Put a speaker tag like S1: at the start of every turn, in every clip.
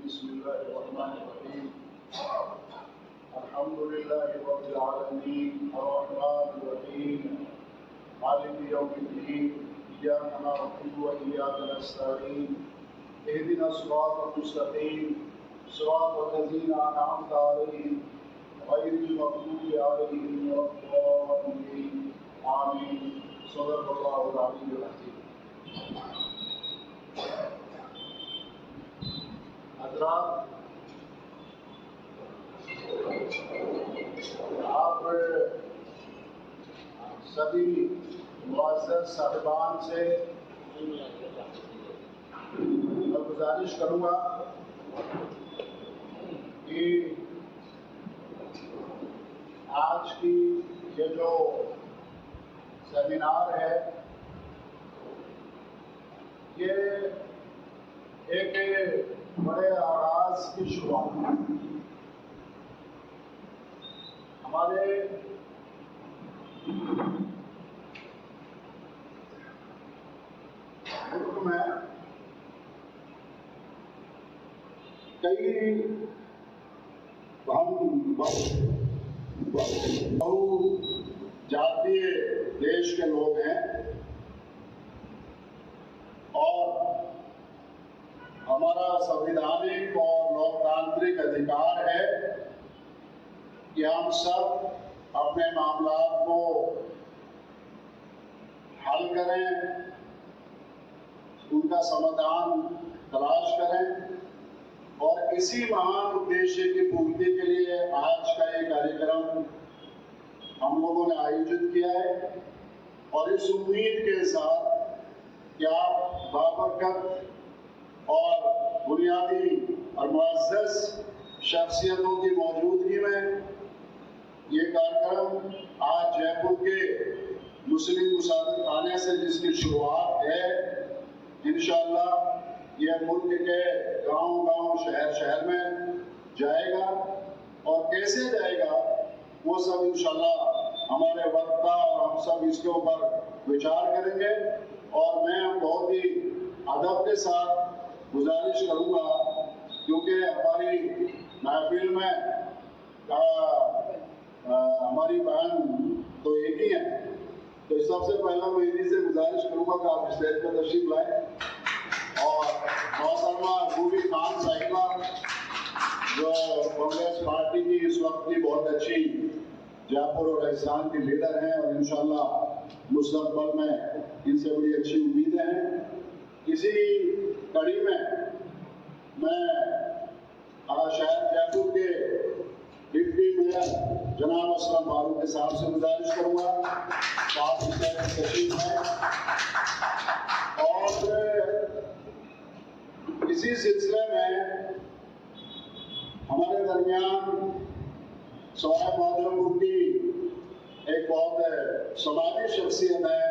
S1: बिस्मिल्लाहिर्रहमानिर्रहीम। अल्हम्दुलिल्लाहि रब्बिल आलमीन अर्रहमानिर्रहीम मालिकि यौमिद्दीन इय्याका नअबुदु व इय्याका नस्तईन इहदिनस सिरातल मुस्तकीम सिरातल लज़ीना अनअमता अलैहिम गैरिल मग़दूबि अलैहिम वलद्दाल्लीन आमीन। सदक़ल्लाहुल अलीयुल अज़ीम। हज़रात, आप सभी मुअज़्ज़ज़ साहिबान से मैं गुजारिश करूँगा कि आज की ये जो सेमिनार है ये एक बड़े आगाज की शुरुआत है। हमारे मुल्क में कई बहुजातीय देश के लोग हैं और हमारा संवैधानिक और लोकतांत्रिक अधिकार है कि हम सब अपने मामलात को हल करें, उनका समाधान तलाश करें और इसी महान उद्देश्य की पूर्ति के लिए आज का ये कार्यक्रम हम लोगों ने आयोजित किया है और इस उम्मीद के साथ कि आप बाबरकत और बुनियादी और मुअज़्ज़ज़ शख्सियतों की मौजूदगी में ये कार्यक्रम आज जयपुर के मुस्लिम मुसाफिर खाने से जिसकी शुरुआत है, इंशाअल्लाह ये मुल्क के गांव-गांव, शहर-शहर में जाएगा और कैसे जाएगा वो सब इंशाअल्लाह हमारे वक्ता और हम सब इसके ऊपर विचार करेंगे। और मैं बहुत ही अदब के साथ गुजारिश करूँगा क्योंकि हमारी महफिल में हमारी बहन तो एक ही है, तो सबसे पहला मैं इन्हीं से गुजारिश करूँगा कि आप स्टेज पर तशरीफ लाएं और मोहतरमा रूबी खान साहिबा जो कांग्रेस पार्टी की इस वक्त की बहुत अच्छी जयपुर और राजस्थान की लीडर हैं और इंशाअल्लाह मुस्तकबिल में इनसे बड़ी अच्छी उम्मीदें हैं। इसी कड़ी में मैं शहर जयपुर के डिप्टी मेयर जनाब असलम फारूक के साहब से गुजारिश करूँगा तो आप इससे तशरीफ हैं। और इसी सिलसिले में हमारे दरमियान सवाई माधोपुर की एक बहुत समाजी शख्सियत है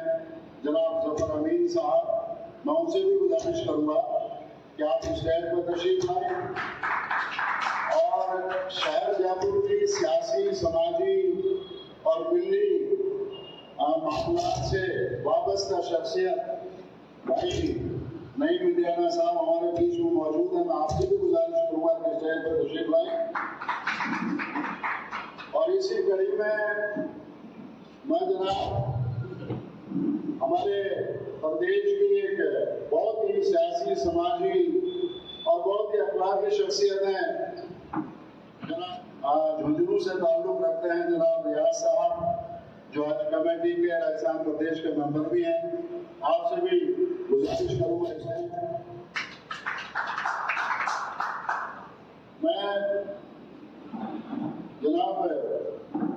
S1: जनाब ज़फ़र अमीन साहब, मैं उनसे भी गुजारिश करूँगा कि आप स्टेज पर तशरीफ लाएं और शहर जयपुर की सियासी, समाजी और मिली मामलात से वाबस्ता शख्सियत भाई नईम मिर्ज़ा साहब हमारे बीच में मौजूद हैं। मैं आपसे भी गुजारिश करूँगा कि स्टेज पर तशरीफ लाएं। और इसी कड़ी में मैं जनाब हमारे प्रदेश की एक बहुत ही सियासी, समाजी और बहुत ही अखलाकी शख्सियत हैं जनाब झुंझुनू से ताल्लुक़ रखते हैं जनाब रियाज साहब जो हज कमेटी के राजस्थान प्रदेश के मेंबर भी हैं। आपसे भी गुजारिश करूँगा इसमें मैं जनाब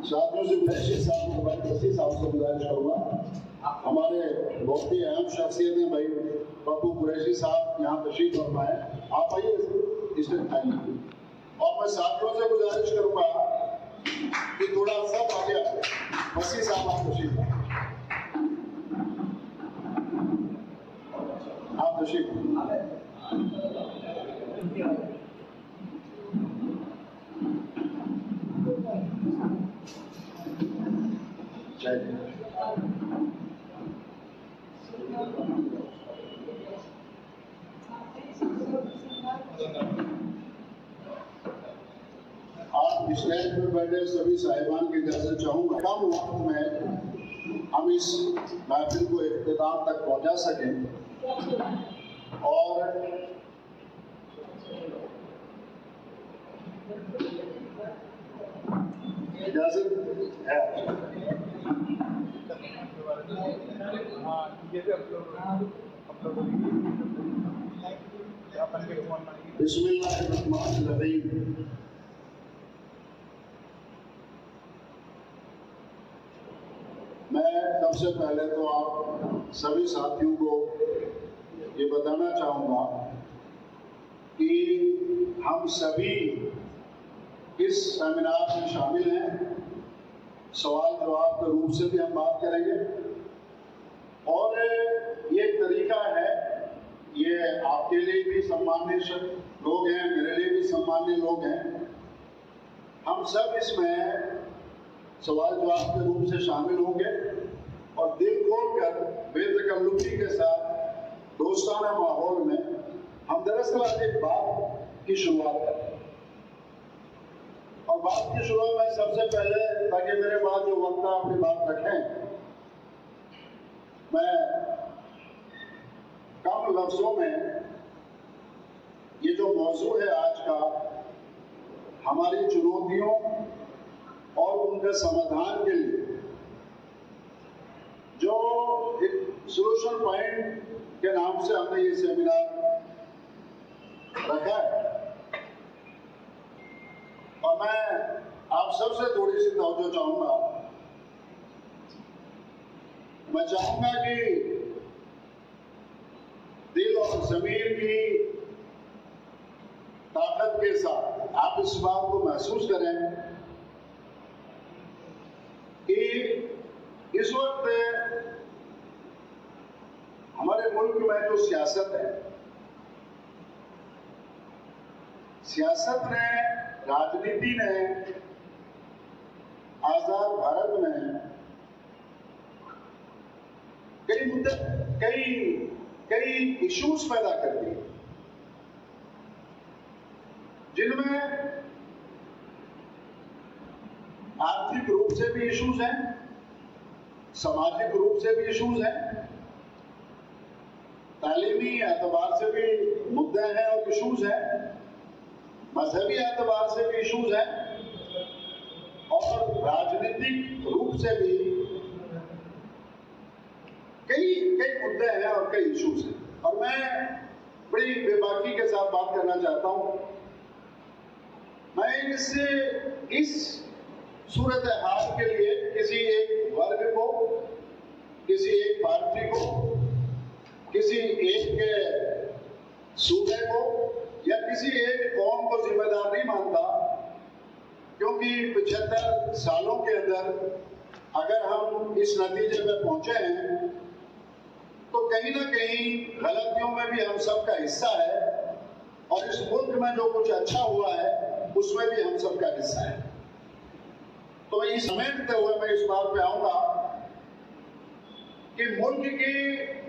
S1: साथियों से फैशी साहब से गुजारिश करूँगा, हमारे बहुत ही अहम शख्सियत हैं भाई पप्पू कुरैशी साहब यहाँ तशरीफ फरमाए, आप आइए इस टाइम आइए। और मैं साथियों से गुजारिश करूँगा कि थोड़ा सब आगे आए, वसी साहब आप तशरीफ लाए, आप तशरीफ जय मैं सभी साहिबान की इजाजत चाहूँगा कम वक्त में हम इस महफिल को इख्तिताम तक पहुँचा सकें और इजाजत है। बिस्मिल्लाहिर्रहमानिर्रहीम। मैं सबसे पहले तो आप सभी साथियों को ये बताना चाहूँगा कि हम सभी इस सेमिनार में शामिल हैं। सवाल जवाब के रूप से भी हम बात करेंगे और ये तरीका है, ये आपके लिए भी सम्मानीय लोग हैं, मेरे लिए भी सम्मानीय लोग हैं। हम सब इसमें सवाल जवाब के रूप से शामिल होंगे और दिल खोलकर बेतकल्लुफी के साथ दोस्ताना माहौल में हम दरअसल आज एक बात की शुरुआत करें। और बात की शुरुआत में सबसे पहले, ताकि मेरे बाद जो वक्ता अपनी बात रखें, मैं कम लफ्जों में ये जो मौजू है आज का, हमारी चुनौतियों और उनके समाधान के लिए जो एक सोल्यूशन पॉइंट के नाम से हमने ये सेमिनार रखा है, और मैं आप सबसे थोड़ी सी तवज्जो चाहूंगा। मैं चाहूंगा कि दिल और ज़मीर की ताकत के साथ आप इस बात को महसूस करें कि इस वक्त हमारे मुल्क में जो सियासत है, सियासत ने, राजनीति ने आजाद भारत में कई मुद्दे, कई इश्यूज पैदा कर दिए, जिनमें आर्थिक रूप से भी इश्यूज हैं, सामाजिक रूप से भी इश्यूज हैं, तालीमी एतबार से भी मुद्दे हैं और इश्यूज हैं, मजहबी एतबार से भी इश्यूज हैं और राजनीतिक रूप से भी कई मुद्दे हैं और कई इश्यूज हैं। और मैं बड़ी बेबाकी के साथ बात करना चाहता हूं। मैं इस सूरत हाल के लिए किसी एक वर्ग को, किसी एक पार्टी को, किसी एक सूबे को या किसी एक कौम को जिम्मेदार नहीं मानता, क्योंकि 75 सालों के अंदर अगर हम इस नतीजे में पहुंचे हैं तो कहीं ना कहीं गलतियों में भी हम सबका हिस्सा है और इस मुल्क में जो कुछ अच्छा हुआ है उसमें भी हम सबका हिस्सा है। तो मैं इस समेटते हुए मैं इस बात पे आऊंगा कि मुल्क की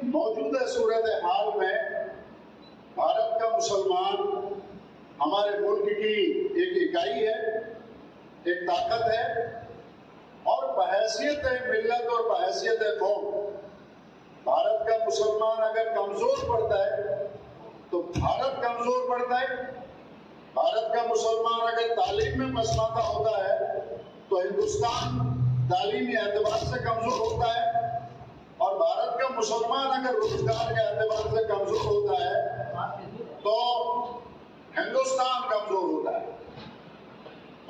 S1: मौजूदा सूरत हाल में भारत का मुसलमान हमारे मुल्क की एक इकाई है, एक ताकत है और बहैसियत मिल्लत और बहैसियत कौम भारत का मुसलमान अगर कमजोर पड़ता है तो भारत कमजोर पड़ता है। भारत का मुसलमान अगर तालीम में पसमानदा होता है तो हिंदुस्तान तालीमी एतबार से कमजोर होता है और भारत का मुसलमान अगर रोजगार के एतबार से कमजोर होता है तो हिंदुस्तान कमजोर होता है।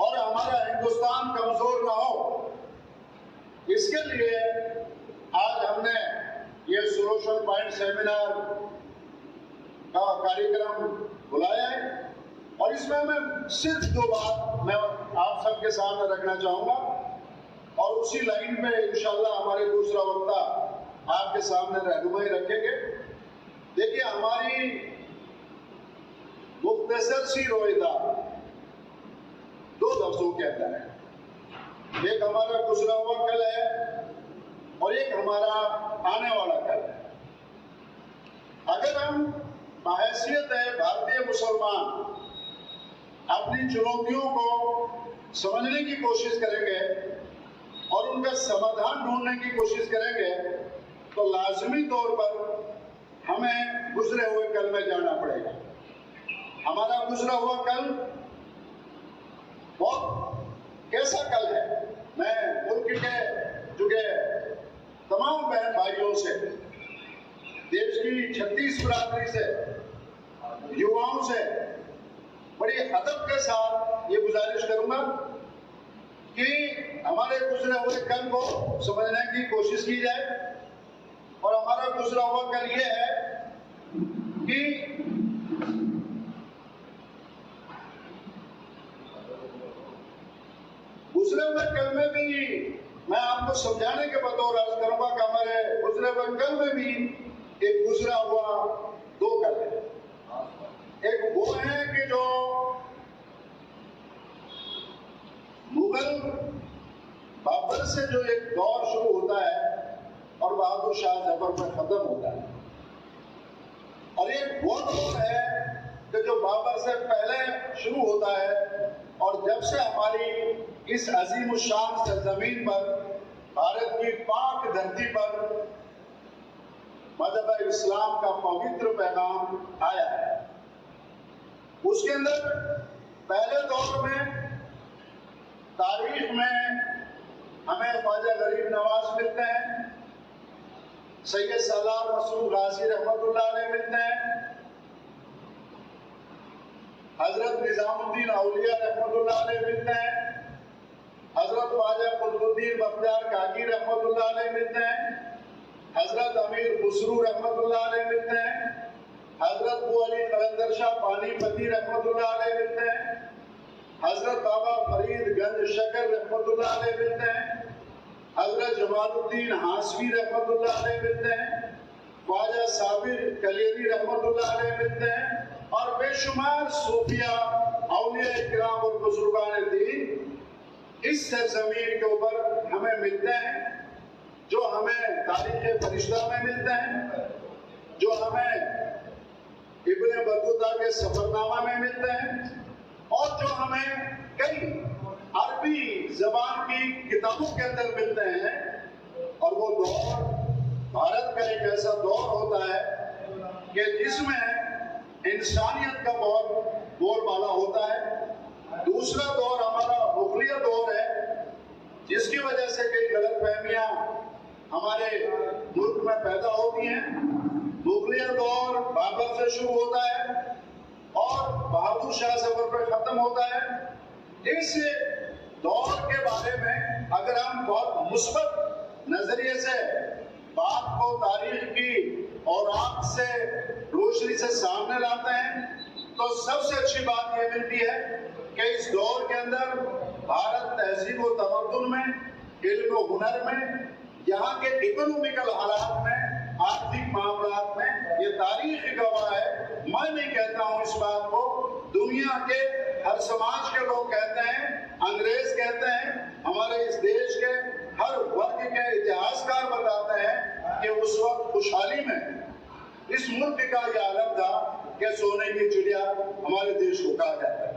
S1: और हमारा हिंदुस्तान कमजोर ना हो, इसके लिए आज हमने ये सोल्यूशन पॉइंट सेमिनार का कार्यक्रम बुलाया है और इसमें मैं सिर्फ 2 बात मैं आप सबके सामने रखना चाहूंगा और उसी लाइन में इंशाल्लाह हमारे दूसरा वक्ता आपके सामने रहनुमाई रखेंगे। देखिए, हमारी मुख्तसर सी रोइदा 2 लफ्जों के अंदर है। एक हमारा गुजरा हुआ कल है और एक हमारा आने वाला कल है। अगर हम बहैसियत है भारतीय मुसलमान अपनी चुनौतियों को समझने की कोशिश करेंगे और उनका समाधान ढूंढने की कोशिश करेंगे तो लाजमी तौर पर हमें गुजरे हुए कल में जाना पड़ेगा। हमारा गुजरा हुआ कल बहुत कैसा कल है। मैं मुल्क के जुगे तमाम बहन भाइयों से, देश की 36 बिरादरी से, युवाओं से बड़ी अदब के साथ ये गुजारिश करूंगा कि हमारे गुजरे हुए कल को समझने की कोशिश की जाए। और हमारा गुजरा हुआ कल ये है कि गुजरे हुए कल में भी मैं आपको समझाने के बतौर अर्ज करूंगा कि हमारे गुजरे हुए कल में भी एक गुजरा हुआ दो कल है। एक वो है कि जो मुगल बाबर से जो एक दौर शुरू होता है और बहादुर शाह जफर पर खत्म होता है, और एक वो दौर है कि जो बाबर से पहले शुरू होता है और जब से हमारी इस अजीम शान सरजमीन पर, भारत की पाक धरती पर मजहब इस्लाम का पवित्र पैगाम आया है। उसके अंदर पहले दौर में तारीख में हमें ख्वाजा गरीब नवाज मिलते हैं, सैयद सलार मसूद गाजी रहमतुल्लाह अलैह मिलते हैं, हजरत निजामुद्दीन औलिया रहमतुल्लाह अलैह मिलते हैं, हजरत ख्वाजा कुतुबुद्दीन बख्तियार काकी रहमतुल्लाह अलैह मिलते हैं, हजरत अमीर खुसरू रहमतुल्लाह अलैह मिलते हैं, हजरत अबू अली कलंदर शाह पानीपती रहमतुल्लाह अलैह मिलते हैं, हजरत बाबा फरीद गंज शकर रहमतुल्लाह अलैह मिलते हैं, हजरत जमालुद्दीन हासवी रहमतुल्लाह अलैह मिलते हैं, ख्वाजा साबिर कलेरी रहमतुल्लाह अलैह मिलते हैं, और बेशुमार सूफिया औलिया इकराम और बुजुर्गान दीन इस सरजमीन के ऊपर हमें मिलते हैं, जो हमें तारीख फरिश्ता में मिलते हैं, जो हमें इब्ने बतूता के सफरनामा में मिलते हैं, और जो हमें कई अरबी जबान की किताबों के अंदर मिलते हैं। और वो दौर भारत का एक ऐसा दौर होता है कि जिसमें इंसानियत का बहुत बोलबाला होता है। दूसरा दौर हमारा मुगलिया दौर है, जिसकी वजह से कई गलतफहमियां हमारे मुल्क में पैदा होती हैं। मुगलिया दौर बाबर से शुरू होता है और बहादुर शाह जफर पर खत्म होता है। इस दौर के बारे में अगर हम बहुत मुस्बत नजरिए से बात को तारीख की और आंख से रोशनी से सामने लाते हैं तो सबसे अच्छी बात यह मिलती है कि इस दौर के अंदर भारत तहजीब व तमद्दुन में, इल्म व हुनर में, यहाँ के इकोनॉमिकल हालात में, आर्थिक मामलात में ये तारीख गवाह है। मैं नहीं कहता हूँ इस बात को, दुनिया के हर समाज के लोग कहते हैं, अंग्रेज कहते हैं, हमारे इस देश के हर वर्ग के इतिहासकार बताते हैं कि उस वक्त खुशहाली में इस मुल्क का यह आलम था कि सोने की चिड़िया हमारे देश को कहा जाता है।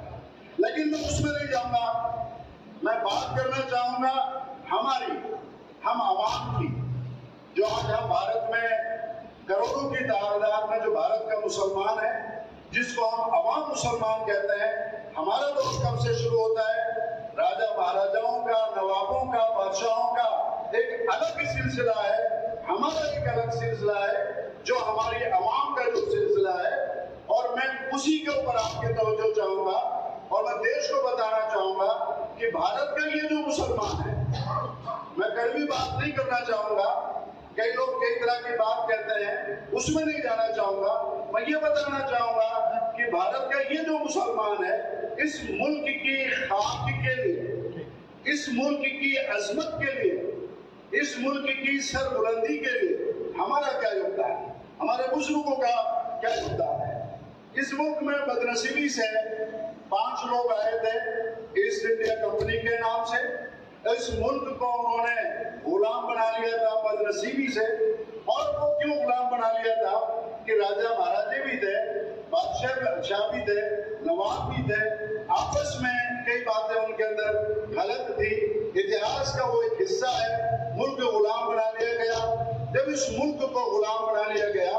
S1: लेकिन मैं उसमें नहीं जाऊंगा। मैं बात करना चाहूंगा हम आवाम की, जो आज हम भारत में करोड़ों की तादाद में जो भारत का मुसलमान है, जिसको हम अवाम मुसलमान कहते हैं। हमारा दौर कब से शुरू होता है? राजा महाराजाओं का, नवाबों का, बादशाहों का एक अलग ही सिलसिला है, हमारा एक अलग सिलसिला है, जो हमारी अवाम का जो सिलसिला है। और मैं उसी के ऊपर आपकी तवज्जो चाहूंगा और मैं देश को बताना चाहूंगा कि भारत का ये जो मुसलमान है, मैं कड़वी बात नहीं करना चाहूंगा, कई लोग कई तरह की बात कहते हैं, उसमें नहीं जाना चाहूंगा। मैं ये बताना चाहूंगा कि भारत का ये जो मुसलमान है, इस मुल्क की खाक के लिए, इस मुल्क की अजमत के लिए, इस मुल्क की सरबुलंदी के लिए हमारा क्या योगदान है, हमारे बुजुर्गों का क्या योगदान है। इस मुल्क में बदनसीबी से 5 लोग आए थे ईस्ट इंडिया कंपनी के नाम से। इस मुल्क को उन्होंने गुलाम बना लिया था बदनसीबी से। और वो क्यों गुलाम बना लिया था कि राजा महाराजे भी थे, बादशाह शाह भी थे, नवाब भी थे, आपस में कई बातें उनके अंदर गलत थी। इतिहास का वो एक हिस्सा है। मुल्क गुलाम बना लिया गया। जब इस मुल्क को गुलाम बना लिया गया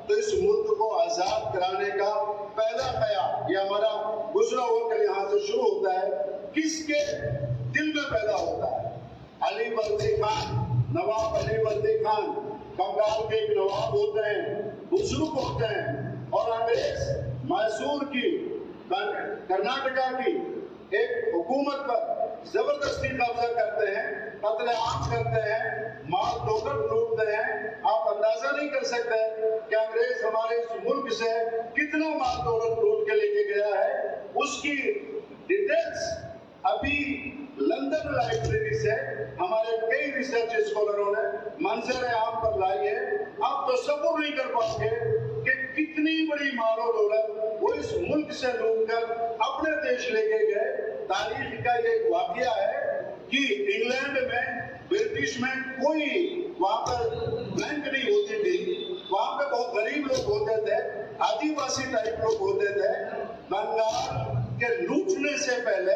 S1: तो इस मुल्क को आजाद कराने का पहला ख्याल, ये हमारा गुजरा हुआ कल यहाँ से शुरू होता है, किसके दिल में पैदा होता है? अली वर्दी खान, नवाब अली वर्दी खान बंगाल के एक नवाब होते हैं, बुजुर्ग होते हैं, और अंग्रेज मैसूर की, कर्नाटका की एक हुकूमत पर जबरदस्ती कब्जा करते हैं, कत्लेआम करते हैं, माल दौलत लूटते हैं। आप अंदाजा नहीं कर सकते कि अंग्रेज हमारे इस मुल्क से कितना माल दौलत लूट के लेके गया है। उसकी डिटेल्स अभी लंदन लाइब्रेरी से हमारे कई रिसर्च स्कॉलरों ने मंजर आम पर लाई है। आप तसव्वुर नहीं कर पाओगे कि कितनी बड़ी मालो दौलत वो इस मुल्क से लूट कर अपने देश लेके गए। तारीख का ये एक वाकया है कि इंग्लैंड में, ब्रिटिश में कोई वहां पर बैंक नहीं होती थी। वहां पे बहुत गरीब लोग होते थे, आदिवासी टाइप लोग होते थे। बंगाल के लूटने से पहले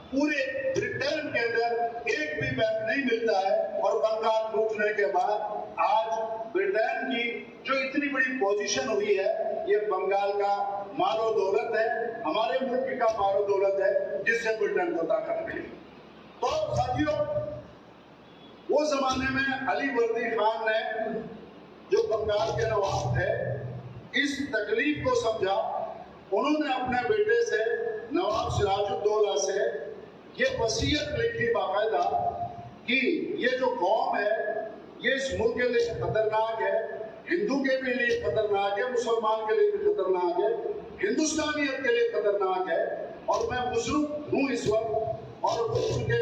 S1: पूरे ब्रिटेन के अंदर एक भी बैंक नहीं मिलता है, और बंगाल लूटने के बाद आज ब्रिटेन की जो इतनी बड़ी पोजीशन हुई है, ये बंगाल का मालो दौलत है, हमारे मुल्क का मालो दौलत है, जिससे ब्रिटेन को ताकत मिली। तो साथियों, वो जमाने में अली वर्दी खान ने, जो बंगाल के नवाब थे, इस तकलीफ को समझा। उन्होंने अपने बेटे से, नवाब सिराजुद्दौला से, ये वसीयत लिखी बाकायदा कि ये जो कौम है ये इस मुल्क के लिए खतरनाक है, हिंदू के भी लिए खतरनाक है, मुसलमान के लिए भी खतरनाक है, हिंदुस्तानियत के लिए खतरनाक है। और मैं बुजुर्ग हूँ इस वक्त, और वो उनके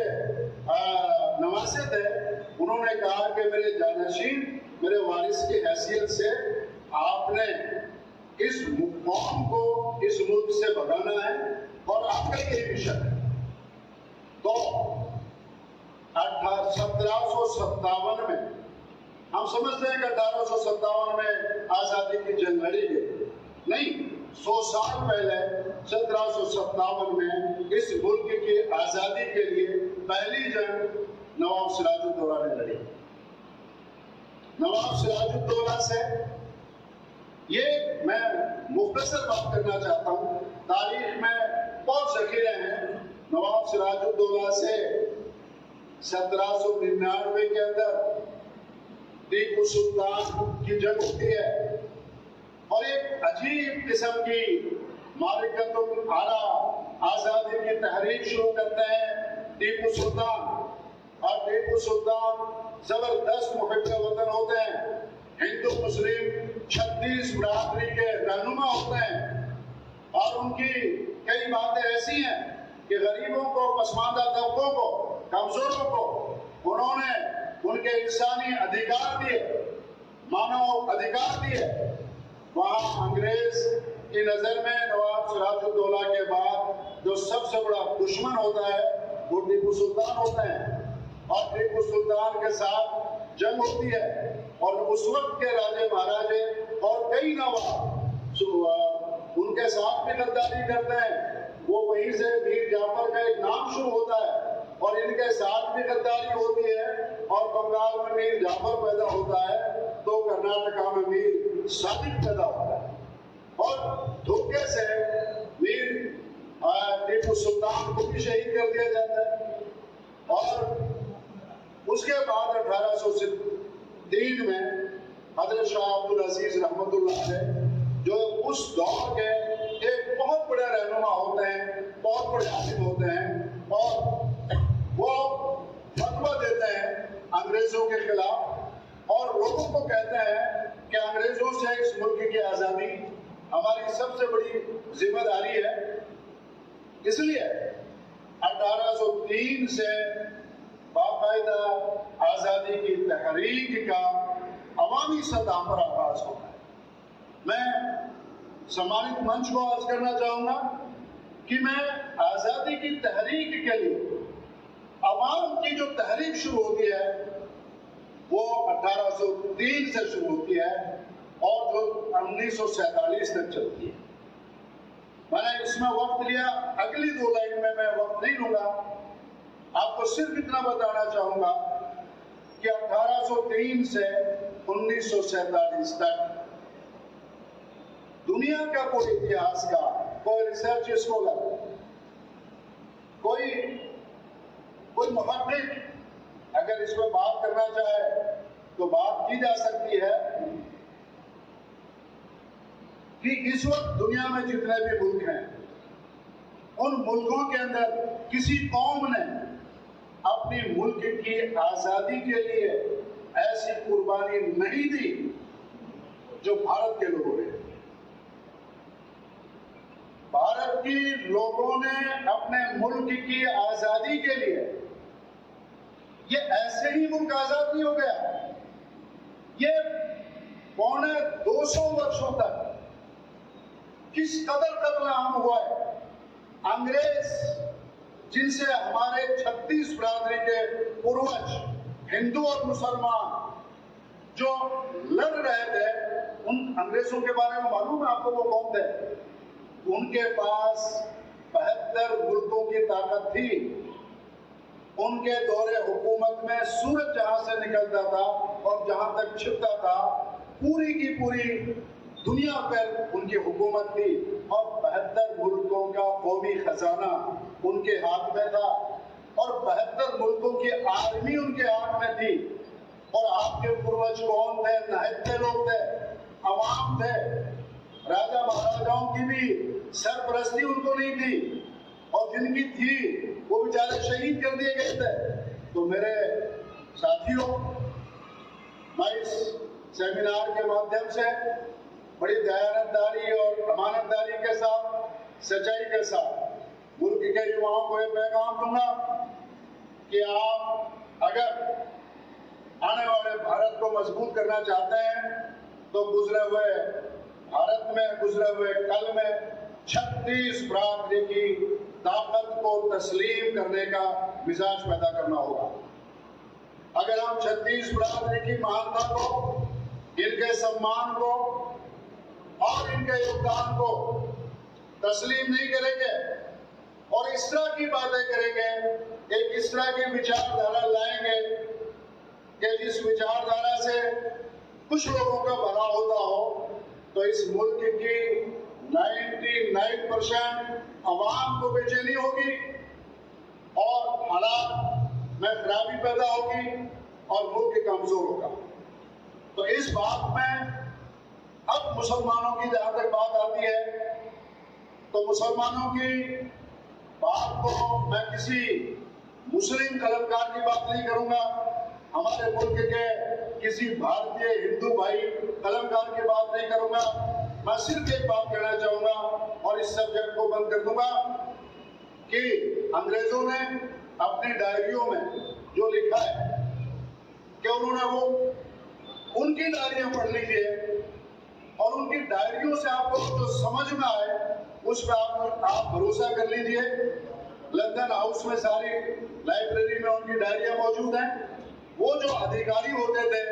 S1: नवासे थे। उन्होंने कहा कि मेरे जानशीन, मेरे वारिस की हैसियत से आपने इस कौम को इस मुल्क से भगाना है, और आपका यही मिशन है। तो 1757 में हम समझते हैं कि 1857 में आजादी की जंग लड़ी गई, नहीं, 100 साल पहले 1757 में इस मुल्क की आजादी के लिए पहली जंग नवाब सिराजुद्दौला ने लड़ी। नवाब सिराजुद्दौला से ये मैं मुख्तसर बात करना चाहता हूँ। तारीख में बहुत जखीरे हैं। नवाब सिराजुद्दौला से 1799 के अंदर टीपू सुल्तान की जंग होती है, और एक अजीब किस्म की मारिकतुल आला, आजादी की तहरीक शुरू करते हैं टीपू सुल्तान। और टीपू सुल्तान जबरदस्त मुहिब्बे वतन होते हैं, हिंदू मुस्लिम 36 बरादरी के रहनुमा होते हैं, और उनकी कई बातें ऐसी हैं कि गरीबों को, पसमानदा तबकों को, कमजोरों को उन्होंने उनके इंसानी अधिकार दिए, मानव अधिकार दिए। वहां अंग्रेज की नजर में नवाब सिराजुद्दौला के बाद जो सबसे बड़ा दुश्मन होता है वो टीपू सुल्तान होते हैं, और टीपू सुल्तान के साथ जंग होती है। और उस वक्त के राजे महाराजे और कई नवाब उनके साथ भी गद्दारी करते हैं। वो वहीं से मीर जाफर का एक नाम शुरू होता है, और इनके साथ भी गद्दारी होती है, और बंगाल में मीर जाफर पैदा होता है, तो कर्नाटका में मीर सादिक पैदा होता है, और धोखे से मीर टीपू सुल्तान को भी शहीद कर दिया जाता है। और उसके बाद 1803 में हजरत शाह अब्दुल अजीज रहमतुल्लाह अलैह, जो उस दौर के एक बहुत बड़े रहनुमा होते हैं, बहुत बड़े आलिम होते हैं, और वो फतवा देते हैं अंग्रेजों के खिलाफ, और लोगों को कहते हैं कि अंग्रेजों से इस मुल्क की आजादी हमारी सबसे बड़ी जिम्मेदारी है। इसलिए 1803 से बाकायदा आजादी की तहरीक का अवामी सतह पर आगाज होता है। मैं सम्मानित मंच को अर्ज करना चाहूंगा कि मैं आजादी की तहरीक के लिए अवाम की जो तहरीक शुरू होती है वो 1803 से शुरू होती है, और जो 1947 तक चलती है। मैंने इसमें वक्त लिया, अगली 2 लाइन में मैं वक्त नहीं लूंगा। आपको सिर्फ इतना बताना चाहूंगा कि 1803 से 1947 तक दुनिया का कोई इतिहास का, कोई रिसर्च स्कॉलर, कोई मुहक्किक अगर इस पर बात करना चाहे तो बात की जा सकती है कि इस वक्त दुनिया में जितने भी मुल्क हैं, उन मुल्कों के अंदर किसी कौम ने अपनी मुल्क की आजादी के लिए ऐसी कुर्बानी नहीं दी जो भारत के लोगों ने। भारत के लोगों ने अपने मुल्क की आजादी के लिए, ये ऐसे ही मुल्क आजाद नहीं हो गया, ये पौने 200 वर्षों तक किस कदर कत्ल आम हुआ है। अंग्रेज जिनसे हमारे 36 बिरादरी के पूर्वज हिंदू और मुसलमान जो लड़ रहे थे, उन अंग्रेजों के बारे में मालूम है आपको वो कौन थे? उनके पास 72 मुल्कों की ताकत थी। उनके दौरे हुकूमत में सूरज जहां से निकलता था और जहां तक छिपता था, पूरी की पूरी दुनिया पर उनकी हुकूमत थी और 72 मुल्कों का कौमी खजाना उनके हाथ में था और 72 मुल्कों की आर्मी उनके हाथ में थी। और आपके पूर्वज कौन थे? निहत्थे लोग थे, अवाम थे। राजा महाराजाओं की भी सरपरस्ती उनको नहीं थी और जिनकी थी वो बेचारे शहीद कर दिए गए थे। तो मेरे साथियों, मैं इस सेमिनार के माध्यम से बड़ी दयानतदारी और अमानतदारी के साथ, सच्चाई के साथ मुल्क के युवाओं को यह पैगाम दूंगा कि आप अगर आने वाले भारत को मजबूत करना चाहते हैं तो गुजरे हुए भारत में, गुजरे हुए कल में 36 बिरादरी की ताकत को तस्लीम करने का मिजाज पैदा करना होगा। अगर हम 36 बिरादरी की महानता को, इनके सम्मान को और इनके योगदान को तस्लीम नहीं करेंगे और इस तरह की बातें करेंगे, एक इस तरह की विचारधारा लाएंगे कि जिस विचारधारा से कुछ लोगों का भला होता हो, तो इस मुल्क की 99% अवाम को बेचैनी होगी और हालात में खराबी पैदा होगी और मुल्क कमजोर होगा। तो इस बात में अब मुसलमानों की जहां तक बात आती है, तो मुसलमानों की बात को मैं किसी मुस्लिम कलमकार की बात नहीं करूंगा, हमारे मुल्क के किसी भारतीय हिंदू भाई कलमकार की बात नहीं करूंगा। मैं सिर्फ एक बात कहना चाहूंगा और इस सब्जेक्ट को बंद कर दूंगा कि अंग्रेजों ने अपनी डायरियों में जो लिखा है कि उन्होंने वो उनकी डायरियां पढ़ लीजिए और उनकी डायरियों से आपको जो समझ में आए उस पर आप भरोसा कर लीजिए। लंदन हाउस में सारी लाइब्रेरी में उनकी डायरियां मौजूद हैं। वो जो अधिकारी होते थे,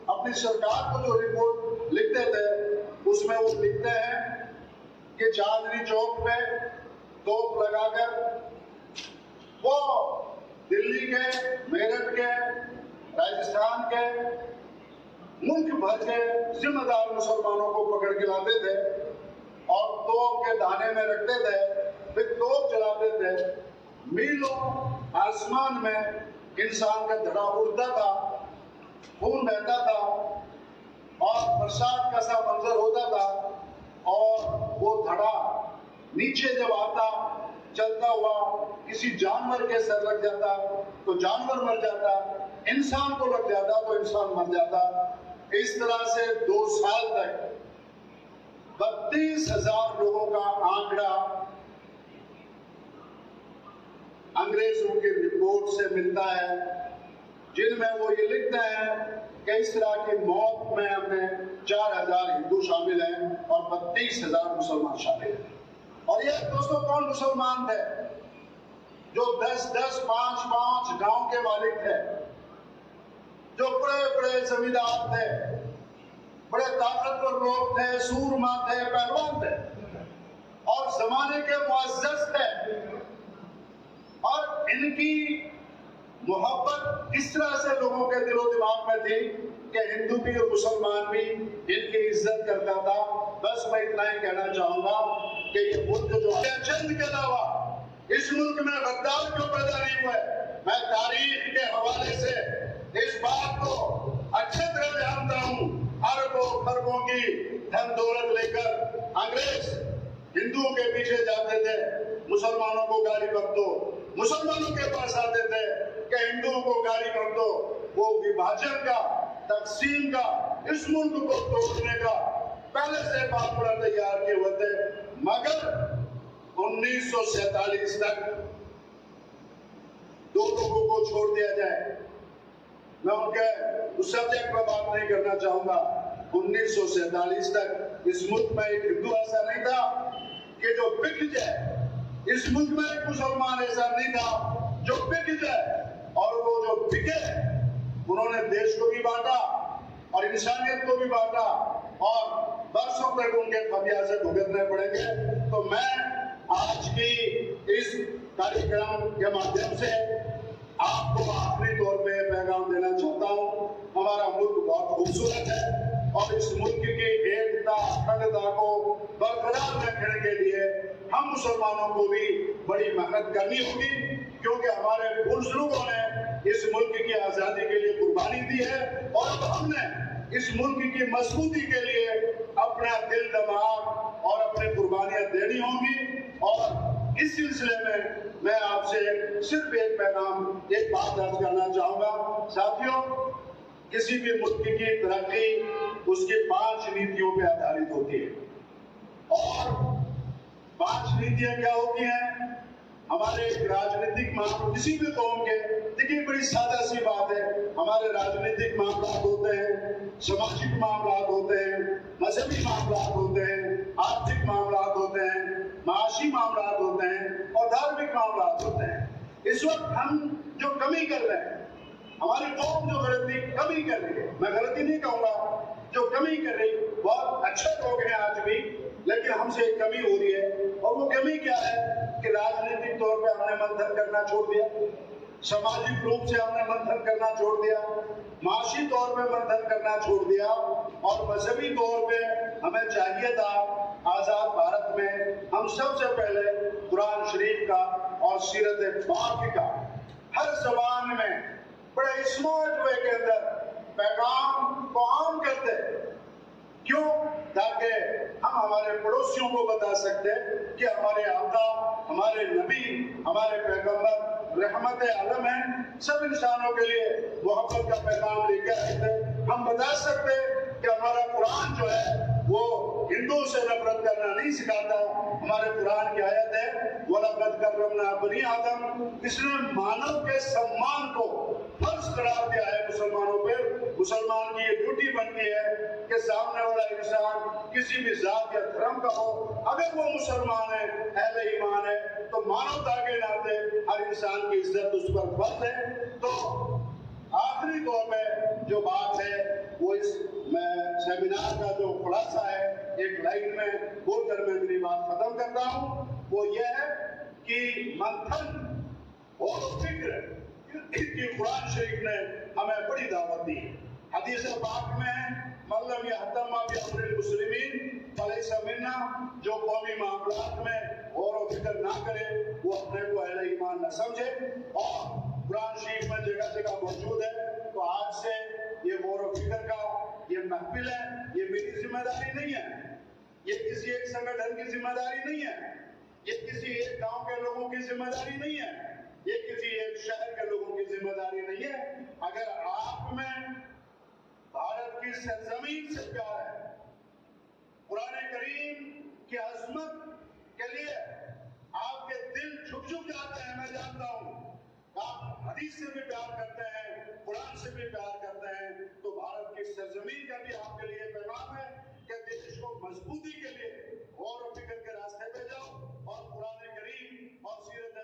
S1: अपनी सरकार को जो रिपोर्ट लिखते थे, उसमें वो लिखते हैं कि चांदनी चौक पे तोप लगाकर वो दिल्ली के, मेरठ के, राजस्थान के, मुल्क भर के जिम्मेदार मुसलमानों को पकड़ के लाते थे और तोप के दाने में रखते थे, फिर तोप चलाते थे। मीलों आसमान में इंसान का धड़ा उड़ता था, खून बहता था और बरसात का सा मंजर होता था और वो धड़ा नीचे जब आता, चलता हुआ किसी जानवर के सर लग जाता तो जानवर मर जाता, इंसान को लग जाता तो इंसान मर जाता। इस तरह से 2 साल तक 32,000 लोगों का आंकड़ा अंग्रेजों की रिपोर्ट से मिलता है, जिनमें वो ये लिखते हैं कि इस तरह की मौत में अपने 4,000 हिंदू शामिल हैं और 32,000 मुसलमान शामिल हैं। और ये दोस्तों कौन मुसलमान थे? जो 10-10, 5-5 गांव के मालिक थे, जो बड़े-बड़े जमींदार थे, बड़े ताकतवर लोग थे, सूरमा थे, पहलवान थे। और जमाने के मुअज़्ज़ज़ थे और इनकी मोहब्बत इस तरह से लोगों के दिलो दिमाग में थी कि हिंदू भी और मुसलमान भी इनकी इज्जत करता था। बस मैं इतना ही कहना चाहूंगा कि ये मुल्क जो है चंद के अलावा इस मुल्क में गद्दार क्यों पैदा नहीं हुए। मैं तारीख के हवाले से इस बात को अच्छे तरह जानता हूँ। अरबों खरबों की धन दौलत लेकर अंग्रेज हिंदुओं के पीछे जाते थे, मुसलमानों को गाली कर दो, मुसलमानों के पास आते थे कि हिंदुओं को गाली कर दो। वो विभाजन का, तकसीम का, इस मुल्क को तोड़ने का पहले से बातुड़ा तैयार किए हुए थे। मगर 1947 तक दो लोगों को छोड़ दिया जाए, मैं उनके उस सब्जेक्ट पर बात नहीं करना चाहूंगा। 1947 तक इस मुल्क में एक हिंदू ऐसा नहीं था कि जो बिक जाए। इस मुल्क में एक मुसलमान ऐसा नहीं था जो बिक जाए। और वो जो बिके उन्होंने देश को भी बांटा और इंसानियत को भी बांटा और बरसों तक उनके खमियाजे भुगतने पड़ेंगे। तो मैं आज की इस कार्यक्रम के माध्यम से आपको आखिरी तौर पे पैगाम देना चाहता हूँ। हमारा मुल्क बहुत खूबसूरत है और इस मुल्क की एकता अखंडता को बरकरार रखने के लिए हम मुसलमानों को भी बड़ी मेहनत करनी होगी, क्योंकि हमारे बुजुर्गों ने इस मुल्क की आजादी के लिए कुर्बानी दी है और अब हमने इस मुल्क की मजबूती के लिए अपना दिल दिमाग और अपनी कुर्बानियां देनी होंगी। और इस सिलसिले में मैं आपसे सिर्फ एक पैगाम, एक बात अर्ज करना चाहूंगा। साथियों, किसी भी मुल्क की तरक्की उसकी 5 नीतियों पर आधारित होती है। और 5 नीतियां क्या होती हैं? हमारे राजनीतिक मामले किसी भी कौम के, देखिए बड़ी सादा सी बात है, हमारे राजनीतिक मामला होते हैं, सामाजिक मामला होते हैं, मजहबी मामला होते हैं, आर्थिक मामला होते हैं, माशी मामला होते हैं और धार्मिक मामला होते हैं। इस वक्त हम जो कमी कर रहे हैं, हमारी कौम जो गलती कमी कर रही है, मैं गलती नहीं कहूंगा, जो कमी कर रही, बहुत अच्छे लोग हैं आज भी, लेकिन हमसे एक कमी हो रही है। और वो कमी क्या है कि राजनीतिक तौर पे हमने मंथन करना छोड़ दिया, सामाजिक रूप से हमने मंथन करना छोड़ दिया, माशी तौर पे मंथन करना छोड़ दिया और मजहबी तौर पे हमें चाहिए था आजाद भारत में हम सबसे पहले कुरान शरीफ का और सीरत पाक का हर जबान में बड़े स्मार्ट वे के अंदर पैगाम को आम करते। क्यों? ताकि हम हमारे पड़ोसियों को बता सकते कि हमारे आका, हमारे नबी, हमारे पैगंबर रहमत आलम हैं, सब इंसानों के लिए मोहब्बत का पैगाम लेकर आए थे। हम बता सकते कि हमारा कुरान जो है वो हिंदुओं से नफरत करना नहीं सिखाता। हमारे कुरान की आयत है, वलक़द कर्रमना बनी आदम, इसने मानव के सम्मान को फर्ज करार दिया है मुसलमानों पर। मुसलमान की ये ड्यूटी बनती है कि सामने वाला इंसान किसी भी जात या धर्म का हो, अगर वो मुसलमान है, अहले ईमान है, तो मानवता के नाते हर इंसान की इज्जत उस पर फर्ज है। तो आखिरी तौर पे जो बात है वो इस सेमिनार का जो खुलासा है, एक लाइन में बोलकर मैं मेरी बात खत्म करता हूँ। वो ये है कि मंथन और फिक्र की कुरान शरीफ ने हमें बड़ी दावत दी है। हदीस पाक में है, मल्लम यहतम बिअमरिल मुस्लिमीन फलैसा मिन्ना, जो कौमी मामलात में गौर व फिक्र ना करे वो अपने को अहले ईमान न समझे। और कुरान शरीफ में जगह जगह मौजूद है। तो आज से ये गौर व फिक्र का ये महफिल है, ये मेरी जिम्मेदारी नहीं है, ये किसी एक संगठन की जिम्मेदारी नहीं है, ये किसी एक गांव के लोगों की जिम्मेदारी नहीं है, ये किसी एक शहर के लोगों की जिम्मेदारी नहीं है। अगर आप में भारत की सरजमीन से प्यार है, कुरान करीम की अजमत के लिए आपके दिल झुक झुक जाते हैं, मैं जानता हूं। आप हदीस से भी प्यार करते हैं, कुरान से भी प्यार करते हैं, तो भारत की सरजमीन का भी आपके लिए पैगाम है कि देश को मजबूती के लिए गौर व फिक्र के रास्ते पे जाओ और कुरान करीम और सीरत